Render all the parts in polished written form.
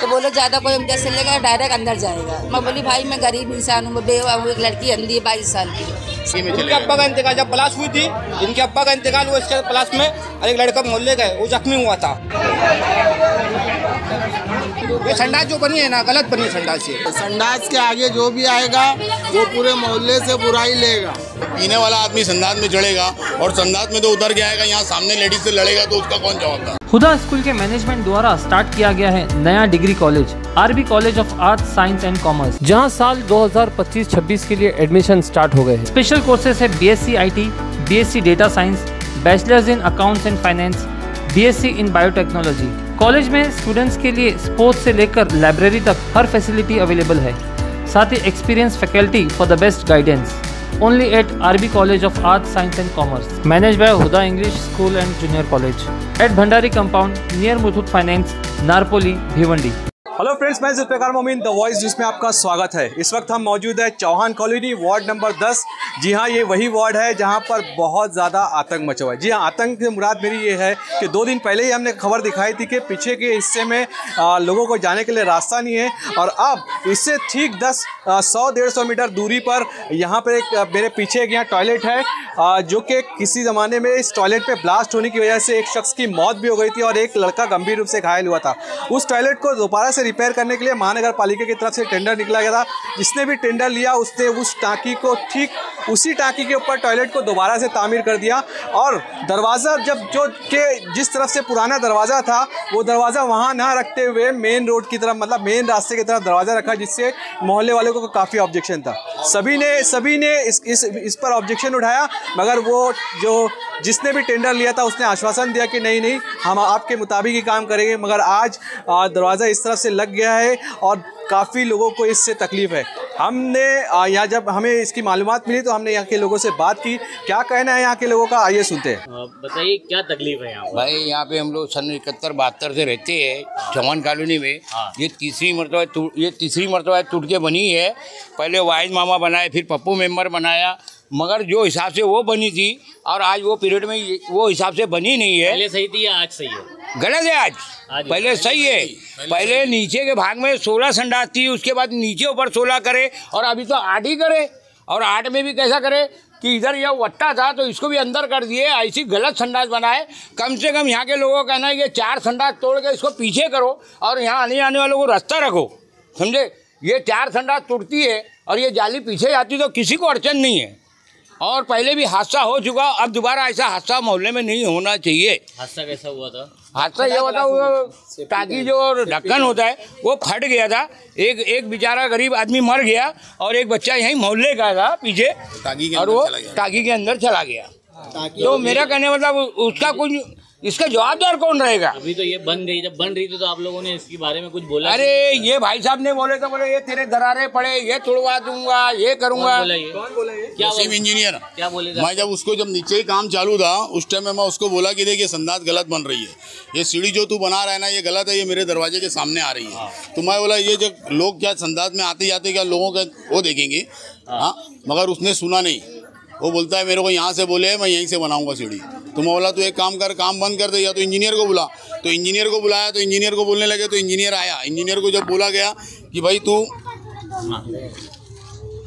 तो बोले ज़्यादा कोई जैसे लेगा डायरेक्ट अंदर जाएगा। मैं बोली भाई मैं गरीब इंसान हूँ, बेवा हूँ, एक लड़की अंधी है 22 साल की। इनके अब्बा का इंतकाल जब ब्लास्ट हुई थी, इनके अब्बा का इंतकाल हुआ इसके ब्लास्ट में, और एक लड़का मोहल्ले गए वो जख्मी हुआ था। ये संडास जो बनी है ना, गलत बनी है संडास। ये संडास के आगे जो भी आएगा वो पूरे मोहल्ले से बुराई लेगा। पीने वाला आदमी संडास में चढ़ेगा और संडास में तो उतर के आएगा, यहाँ सामने लेडीज से लड़ेगा तो उसका कौन जवाबदार। हुदा स्कूल के मैनेजमेंट द्वारा स्टार्ट किया गया है नया degree college RB college of arts science and commerce, जहां साल 2025-26 के लिए एडमिशन स्टार्ट हो गए हैं। स्पेशल कोर्सेज है BSc IT, BSc data science, bachelors in accounts and finance, BSc in biotechnology. College में स्टूडेंट्स के लिए स्पोर्ट्स से लेकर लाइब्रेरी तक हर फैसिलिटी अवेलेबल है। साथ ही experience faculty for the best guidance. Only at RB College of Arts, Science and Commerce. Managed by Huda English School and Junior College. At Bhandari Compound, near Muthoot Finance, Narpoli, Bhiwandi. Hello friends, मैं जुल्फ़िकार मोमिन the voice जिसमें आपका स्वागत है। इस वक्त हम मौजूद है चौहान कॉलोनी वार्ड नंबर 10। जी हाँ, ये वही वार्ड है जहाँ पर बहुत ज़्यादा आतंक मचा हुआ है। जी हाँ, आतंक से मुराद मेरी ये है कि 2 दिन पहले ही हमने खबर दिखाई थी कि पीछे के हिस्से में लोगों को जाने के लिए रास्ता नहीं है, और अब इससे ठीक 100-150 मीटर दूरी पर यहाँ पर एक मेरे पीछे एक यहाँ टॉयलेट है, जो कि किसी ज़माने में इस टॉयलेट पर ब्लास्ट होने की वजह से एक शख्स की मौत भी हो गई थी और एक लड़का गंभीर रूप से घायल हुआ था। उस टॉयलेट को दोबारा से रिपेयर करने के लिए महानगर पालिका की तरफ से टेंडर निकला गया था। जिसने भी टेंडर लिया उसने उस टांकी को ठीक उसी टांकी के ऊपर टॉयलेट को दोबारा से तामीर कर दिया, और दरवाज़ा जिस तरफ से पुराना दरवाज़ा था वो दरवाज़ा वहाँ ना रखते हुए मेन रोड की तरफ, मतलब मेन रास्ते की तरफ दरवाज़ा रखा, जिससे मोहल्ले वालों को काफ़ी ऑब्जेक्शन था। सभी ने इस पर ऑब्जेक्शन उठाया, मगर वो जिसने भी टेंडर लिया था उसने आश्वासन दिया कि नहीं हम आपके मुताबिक ही काम करेंगे। मगर आज दरवाज़ा इस तरफ से लग गया है और काफ़ी लोगों को इससे तकलीफ़ है। हमने यहाँ जब हमें इसकी मालूमात मिली तो हमने यहाँ के लोगों से बात की। क्या कहना है यहाँ के लोगों का, आइए सुनते हैं। बताइए क्या तकलीफ है यहाँ? भाई यहाँ पे हम लोग सन 71-72 से रहते हैं चौहान कॉलोनी में। ये तीसरी मरतबा टूट के बनी है। पहले वाहिद मामा बनाए, फिर पप्पू मेंबर बनाया, मगर जो हिसाब से वो बनी थी और आज वो पीरियड में वो हिसाब से बनी नहीं है। पहले सही थी या आज सही है? गलत है आज पहले सही है। पहले नीचे के भाग में 16 संडास थी, उसके बाद नीचे ऊपर 16 करे, और अभी तो 8 ही करे। और 8 में भी कैसा करे कि इधर यह वट्टा था तो इसको भी अंदर कर दिए, ऐसी गलत संडास बनाए। कम से कम यहाँ के लोगों का कहना है कि 4 संडास तोड़ के इसको पीछे करो और यहाँ आने वालों को रास्ता रखो, समझे। ये 4 संडास टूटती है और ये जाली पीछे जाती तो किसी को अड़चन नहीं है। और पहले भी हादसा हो चुका, अब दोबारा ऐसा हादसा मोहल्ले में नहीं होना चाहिए। हादसा कैसा हुआ था? हादसा ये हुआ था, वो टाकी जो ढक्कन होता है वो फट गया था। एक बेचारा गरीब आदमी मर गया और एक बच्चा यहीं मोहल्ले का था पीछे, और वो टाकी के अंदर चला गया। तो मेरा कहने मतलब उसका कुछ इसका जवाबदार कौन रहेगा? अभी तो ये बन गई, जब बन रही थी तो आप लोगों ने इसके बारे में कुछ बोला? अरे ये भाई साहब ने बोले तो बोले ये तेरे दरारे पड़े, ये तुड़वा दूंगा, ये करूंगा। कौन बोला ये? क्या इंजीनियर क्या बोले? मैं जब नीचे ही काम चालू था उस टाइम में मैं उसको बोला कि देखिए संडास गलत बन रही है, ये सीढ़ी जो तू बना रहा है ना ये गलत है, ये मेरे दरवाजे के सामने आ रही है। तो मैं बोला ये जब लोग क्या संडास में आते जाते क्या लोगों का वो देखेंगे। हाँ, मगर उसने सुना नहीं। वो बोलता है मेरे को यहाँ से बोले मैं यहीं से बनाऊंगा सीढ़ी। तो मैं बोला तू एक काम कर, काम बंद कर दे, या तो इंजीनियर को बुला। तो इंजीनियर को बुलाया तो इंजीनियर को बोलने लगे, तो इंजीनियर आया। इंजीनियर को जब बोला गया कि भाई तू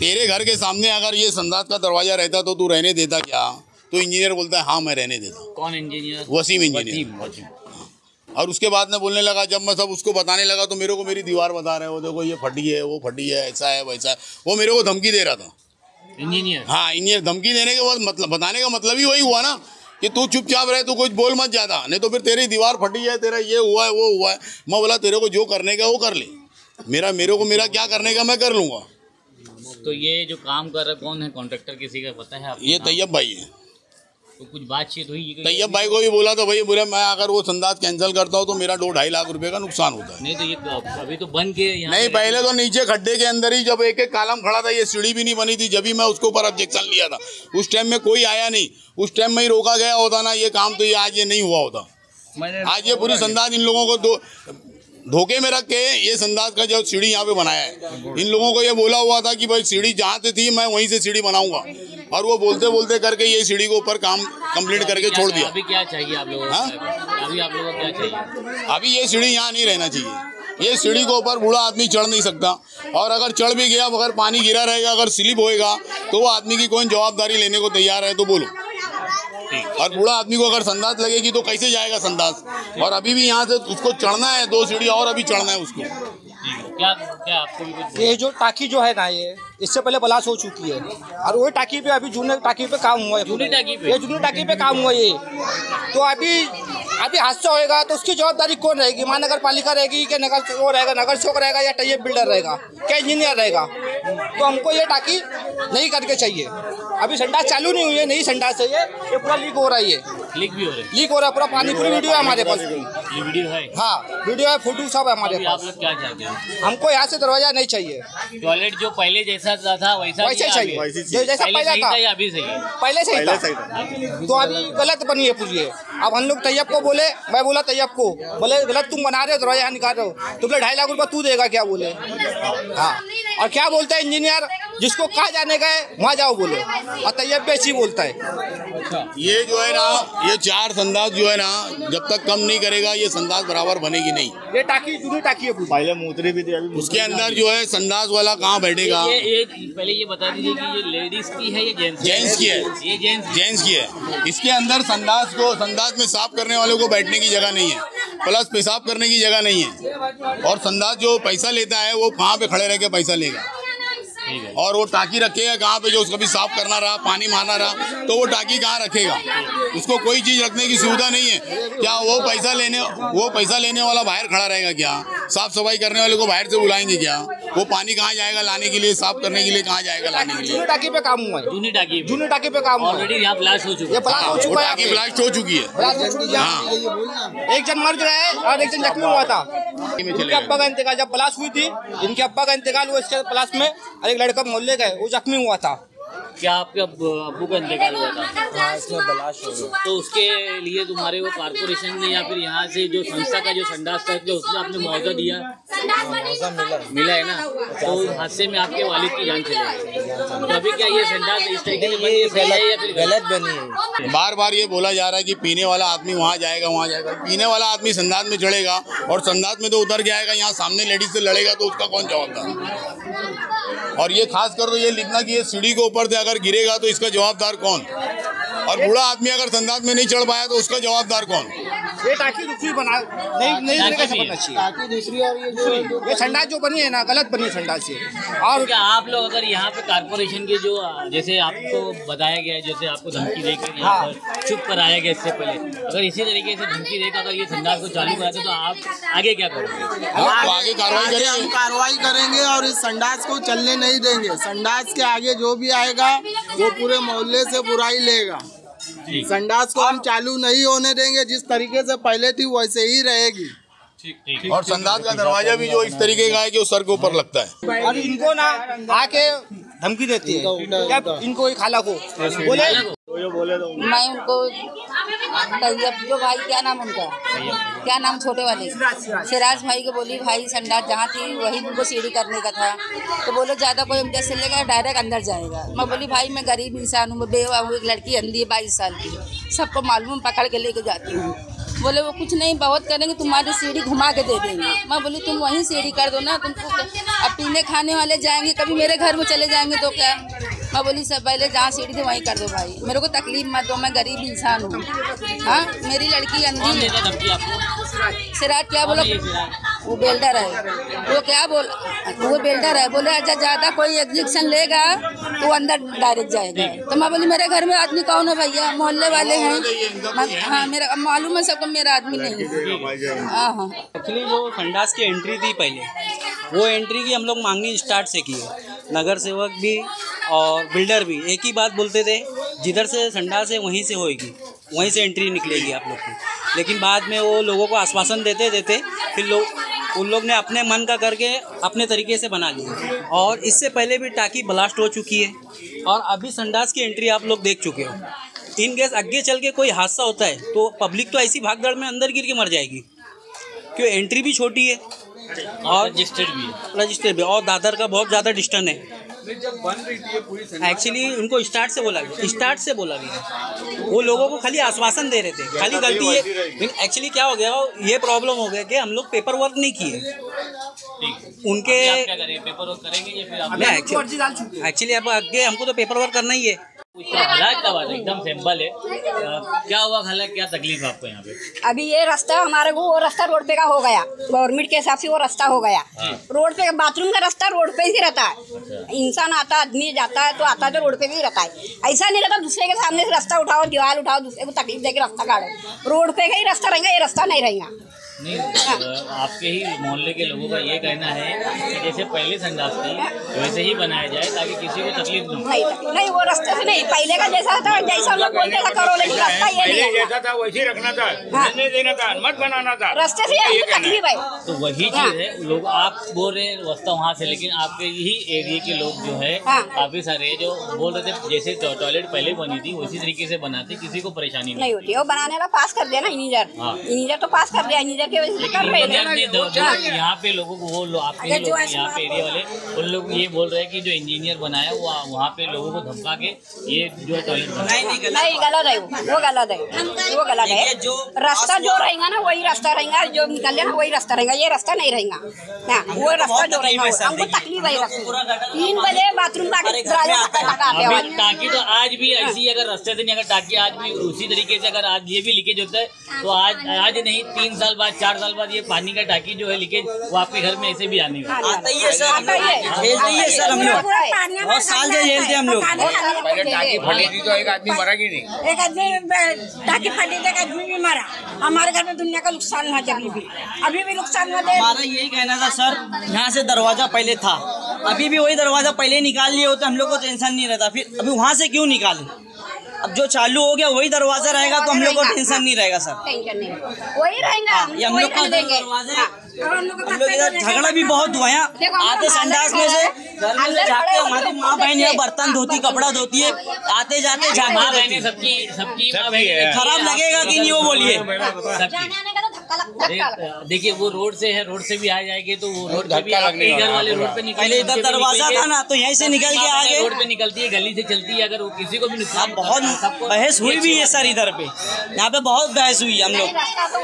तेरे घर के सामने अगर ये संडास का दरवाजा रहता तो तू रहने देता क्या? तो इंजीनियर बोलता है हाँ मैं रहने देता। कौन इंजीनियर? वसीम इंजीनियर। और उसके बाद में बोलने लगा, जब मैं सब उसको बताने लगा तो मेरे को मेरी दीवार बता रहे हो, देखो ये फटी है, वो फटी है, ऐसा है वैसा है। वो मेरे को धमकी दे रहा था इंजीनियर। हाँ, इंजीनियर धमकी देने के बाद मतलब बताने का मतलब ही वही हुआ ना कि तू चुपचाप रहे, तू कुछ बोल मत ज़्यादा, नहीं तो फिर तेरी दीवार फटी है, तेरा ये हुआ है वो हुआ है। मैं बोला तेरे को जो करने का वो कर ले, मेरा क्या करने का मैं कर लूँगा। तो ये जो काम कर रहा कौन है कॉन्ट्रैक्टर, किसी का पता है आपको? ये तैयब भाई है। तो कुछ बातचीत हुई? तैयब भाई को भी बोला तो भाई बोले मैं अगर वो संडास कैंसिल करता हूँ तो मेरा 2-2.5 लाख रुपए का नुकसान होता है। नहीं तो ये अभी तो बन के नहीं, पहले तो नीचे खड्डे के अंदर ही जब एक कालम खड़ा था, ये सीढ़ी भी नहीं बनी थी, जब भी मैं उसके ऊपर ऑब्जेक्शन लिया था उस टाइम में कोई आया नहीं। उस टाइम में ही रोका गया होता ना ये काम, तो ये आज ये नहीं हुआ होता। आज ये पूरी संडास इन लोगों को धोखे में रख के ये संडास का जो सीढ़ी यहाँ पे बनाया है, इन लोगों को ये बोला हुआ था कि भाई सीढ़ी जहाँ से थी मैं वहीं से सीढ़ी बनाऊंगा, और वो बोलते बोलते करके ये सीढ़ी के ऊपर काम कंप्लीट करके छोड़ दिया। अभी क्या चाहिए आप लोगों को? अभी आप लोगों को क्या चाहिए? अभी ये सीढ़ी यहाँ नहीं रहना चाहिए। ये सीढ़ी के ऊपर बूढ़ा आदमी चढ़ नहीं सकता, और अगर चढ़ भी गया, अगर पानी गिरा रहेगा, अगर स्लिप होएगा तो वो आदमी की कौन जवाबदारी लेने को तैयार है? तो बोलो। और बूढ़ा आदमी को अगर संडास लगेगी तो कैसे जाएगा संडास? और अभी भी यहाँ से उसको चढ़ना है 2 सीढ़ी और अभी चढ़ना है उसको। क्या आपको ये जो टाकी जो है ना, ये इससे पहले ब्लास्ट हो चुकी है, और वही टाकी पे अभी जूने टाकी पे काम हुआ है। जूनी टाकी पे? ये जूनी टाकी पे काम हुआ ये। तो अभी हादसा होएगा तो उसकी जवाबदारी कौन रहेगी? मां नगर पालिका रहेगी कि नगर सेवक रहेगा या टैप बिल्डर रहेगा, क्या इंजीनियर रहेगा? तो हमको ये टाकी नहीं करके चाहिए। अभी संडास चालू नहीं हुई है, नई संडास है ये पूरा लीक हो रहा है। ये लीक भी हो रहा है? लीक हो रहा है पूरा पानी, पूरी वीडियो है हमारे पास। ये वीडियो है? हाँ वीडियो है, फोटो सब है हमारे पास। आप लोग क्या चाहते हैं? हमको यहाँ से दरवाजा नहीं चाहिए। टॉयलेट जो पहले जैसा था वैसा चाहिए, जैसा पहले था अभी सही है? पहले सही था। तो अभी गलत बनी है पूरी। अब हम लोग तैयब को बोले, मैं बोला तैयब को, बोले गलत तुम बना रहे हो, दरवाजा निकाल रहे हो, तो बोले 2.5 लाख रुपया तू देगा क्या? बोले हाँ। और क्या बोलता है इंजीनियर, जिसको कहा जाने गए वहाँ जाओ बोले, और तैयब पे ऐसी बोलता है। ये जो है ना, ये 4 संडास जो है ना, जब तक कम नहीं करेगा ये संडास बराबर बनेगी नहीं। ये टाकी जूनी टाकी है, पहले मूत्री भी थी, उसके अंदर जो है संडास वाला कहाँ बैठेगा? ये पहले ये बता दीजिए कि ये लेडीज की है या जेंट्स की है? ये जेंट्स की है। इसके अंदर संडास में साफ करने वालों को बैठने की जगह नहीं है, प्लस पेशाब करने की जगह नहीं है। और संडास जो पैसा लेता है वो कहाँ पे खड़े रह के पैसा लेगा? और वो टाकी रखेगा कहाँ पे? जो उसको भी साफ करना रहा, पानी मारना रहा, तो वो टाकी कहाँ रखेगा? उसको कोई चीज रखने की सुविधा नहीं है क्या? वो पैसा लेने वाला बाहर खड़ा रहेगा क्या? साफ सफाई करने वाले को बाहर से बुलाएंगे क्या? वो पानी कहाँ जाएगा लाने के लिए, साफ करने के लिए कहाँ जाएगा लाने के लिए? जूनी टाकी पे काम हुआ है, जूनी टाकी पे काम हुआ है। ऑलरेडी यहाँ ब्लास्ट हो चुका है। टाकी ब्लास्ट हो चुकी है। एक जन मर गया है और एक जन जख्मी हुआ था। इनके अब्बा का इंतकाल, जब ब्लास्ट हुई थी, इनके अब्बा का इंतकाल हुआ इसके ब्लास्ट में, और एक लड़का मोहल्ले का है वो जख्मी हुआ था। क्या आपके अब्बू का इंतकाल हुआ था? हाँ, इसमें ब्लास्ट हो गया। तो उसके लिए तुम्हारे वो कारपोरेशन ने या फिर यहाँ से जो संस्था का जो संडास था जो उसने आपने मुआवजा दिया? मिला है ना? तो हादसे में आपके वालिद की जान चली गई। तो अभी क्या ये संडास इस तरीके से बनी है या फिर गलत बनी है? बार बार ये बोला जा रहा है कि पीने वाला आदमी वहाँ जाएगा। पीने वाला आदमी संडास में चढ़ेगा और संडास में तो उतर के आएगा, यहाँ सामने लेडीज से लड़ेगा तो उसका कौन जवाबदार? और ये खास कर तो ये लिखना कि ये सीढ़ी के ऊपर से अगर गिरेगा तो इसका जवाबदार कौन? और बूढ़ा आदमी अगर संडास में नहीं चढ़ पाया तो उसका जवाबदार कौन? ये टाकी दूसरी बना नहीं कैसे बनना चाहिए? टाकी दूसरी, और ये संडास जो बनी है ना, गलत बनी है संडास से। और क्या आप लोग अगर यहाँ पे कारपोरेशन के जो जैसे आपको बताया गया है, जैसे आपको धमकी देकर यहाँ पर चुप कराया गया इससे पहले, अगर इसी तरीके से धमकी देकर अगर ये संडास को चालू कराते तो आप आगे क्या करोगे? आगे कार्रवाई करेंगे और इस संडास को चलने नहीं देंगे। संडास के आगे जो भी आएगा वो पूरे मोहल्ले से बुराई लेगा। संडास को हम चालू नहीं होने देंगे, जिस तरीके से पहले थी वैसे ही रहेगी। और संडास का दरवाजा भी जो इस तरीके का है कि वो सर के ऊपर लगता है। और इनको ना आके धमकी देती है क्या इनको, खाला को बोले मैं उनको तैयब जो भाई, क्या नाम उनका, क्या नाम छोटे वाले सिराज भाई को बोली भाई संडास जहाँ थी वही उनको सीढ़ी करने का था। तो बोले ज़्यादा कोई जैसे लेगा डायरेक्ट अंदर जाएगा। मैं बोली भाई मैं गरीब इंसान हूँ, मैं बेवा हूँ, एक लड़की अंधी है 22 साल की, सबको मालूम, पकड़ के लेके जाती हूँ। बोले वो कुछ नहीं, बहुत करेंगे, तुम्हारी सीढ़ी घुमा के दे देंगे। मैं बोली तुम वहीं सीढ़ी कर दो ना, तुमको अब पीने खाने वाले जाएंगे, कभी मेरे घर में चले जाएंगे तो क्या? मैं बोली सब पहले जहाँ सीढ़ी थी वहीं कर दो भाई, मेरे को तकलीफ मत दो, मैं गरीब इंसान हूँ। हाँ मेरी लड़की अंधी है। सिराज क्या बोला? वो बिल्डर है। वो क्या बोल, वो बिल्डर है। बोले अच्छा ज़्यादा कोई एग्जीक्शन लेगा तो अंदर डायरेक्ट जाएगा। तो मैं बोली मेरे घर में आदमी कौन है भैया? मोहल्ले वाले हैं। हाँ मेरा मालूम है सबको, मेरा आदमी नहीं है। हाँ एक्चुअली जो संडास की एंट्री थी पहले, वो एंट्री की हम लोग मांगनी स्टार्ट से की है। नगर सेवक भी और बिल्डर भी एक ही बात बोलते थे, जिधर से संडास है वहीं से होएगी, वहीं से एंट्री निकलेगी आप लोग की। लेकिन बाद में वो लोगों को आश्वासन देते फिर उन लोग ने अपने मन का करके अपने तरीके से बना लिया। और इससे पहले भी टाकी ब्लास्ट हो चुकी है और अभी संडास की एंट्री आप लोग देख चुके हो। इन केस आगे चल के कोई हादसा होता है तो पब्लिक तो ऐसी भागदौड़ में अंदर गिर के मर जाएगी, क्यों एंट्री भी छोटी है और रजिस्टर्ड भी और दादर का बहुत ज़्यादा डिस्टेंस है। जब बन रही थी ये पूरी एक्चुअली उनको स्टार्ट से बोला गया, वो लोगों को खाली आश्वासन दे रहे थे, खाली गलती है। एक्चुअली क्या हो गया, ये प्रॉब्लम हो गया कि हम लोग पेपर वर्क नहीं किए उनके। पेपर वर्क करेंगे या फिर एक्चुअली अब आगे हमको तो पेपर वर्क करना ही है। हालात का बात एकदम सिंपल है, क्या हुआ हालात, क्या तकलीफ आपको यहाँ पे? अभी ये रास्ता हमारे को, वो रास्ता रोड पे का हो गया, गवर्नमेंट के हिसाब से वो रास्ता हो गया। रोड पे बाथरूम का रास्ता रोड पे ही रहता है, इंसान आता आदमी जाता है तो आता है तो रोड पे भी रहता है। ऐसा नहीं रहता दूसरे के सामने से रास्ता उठाओ, दीवार उठाओ, दूसरे को तकलीफ देकर रास्ता काटो। रोड पे का ही रास्ता रहेगा, ये रास्ता नहीं रहेगा। नहीं, आपके ही मोहल्ले के लोगों का ये कहना है कि जैसे पहले संडास थी वैसे ही बनाया जाए ताकि किसी को तकलीफ नहीं, वो रास्ते से नहीं, पहले का जैसा था जैसा लोग बोलते था करो, लेकिन रास्ता ये नहीं है, जैसा था वैसे रखना था, रहने देना था, मत बनाना था, रास्ते से यही तकलीफ है। तो वही चीज है, लोग आप बोल रहे हैं रास्ता वहाँ से, लेकिन आपके यही एरिया के लोग जो है काफी सारे जो बोल रहे थे जैसे टॉयलेट पहले बनी थी उसी तरीके से बनाते, किसी को परेशानी नहीं होती। वो बनाने वाला पास कर दिया ना इंजीनियर, तो पास कर दिया इंजीनियर। यहाँ पे लोगों को वो आपके यहाँ पे एरिया वाले उन लोग ये बोल रहे हैं कि जो इंजीनियर बनाया वो वहाँ पे लोगों को धमका के ये जो है टॉयलेट नहीं, गलत है, वो गलत है। रास्ता जो रहेगा ना वही रास्ता रहेगा, जो निकले ना वही रास्ता रहेगा, ये रास्ता नहीं रहेगा। वो रास्ता जो रहेगा हमको तकलीफ है। 3 बजे बाथरूम टाकी तो आज भी ऐसी, अगर रास्ते से नहीं, अगर टाकी आज भी उसी तरीके से अगर आज ये भी लीकेज होता है तो आज नहीं 3 साल बाद 4 साल बाद ये पानी का टाकी जो है लीकेज वो आपके घर में ऐसे भी आने वाला आता ही है सर, हम लोग बहुत साल से झेलते हम लोग। पहले टाकी फटी थी तो एक आदमी मरा कि नहीं? एक आदमी टाकी फटी थी, एक आदमी भी मरा। हमारे घर में दुनिया का नुकसान हुआ, अभी भी नुकसान हुआ। हमारा यही कहना था सर, यहाँ से दरवाजा पहले था, अभी भी वही दरवाजा पहले निकाल लिए होते हम लोग को टेंशन नहीं रहता। फिर अभी वहाँ से क्यों निकाले? अब जो चालू हो गया वही दरवाजा रहेगा तो हम लोग को टेंशन नहीं रहेगा सर, वही रहेगा। हम लोग का दरवाजा, हम लोग इधर झगड़ा भी बहुत हुआ है। आते संडास में से घर में से जाते, हमारी माँ बहन यहाँ बर्तन धोती, कपड़ा धोती है, आते जाते झाड़ते, सबकी खराब लगेगा कि नहीं वो बोलिए। देखिए वो रोड से है, रोड से भी आ जाएंगे तो वो रोड पे भी घर वाले रोड पे निकल, पहले इधर दरवाजा था ना तो यहीं से निकल के आगे रोड पे निकलती है, गली से चलती है। अगर वो किसी को भी नुकसान, बहुत बहस हुई भी है सर, इधर पे यहाँ पे बहुत बहस हुई हम लोग,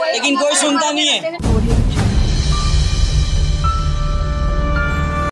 लेकिन कोई सुनता नहीं है।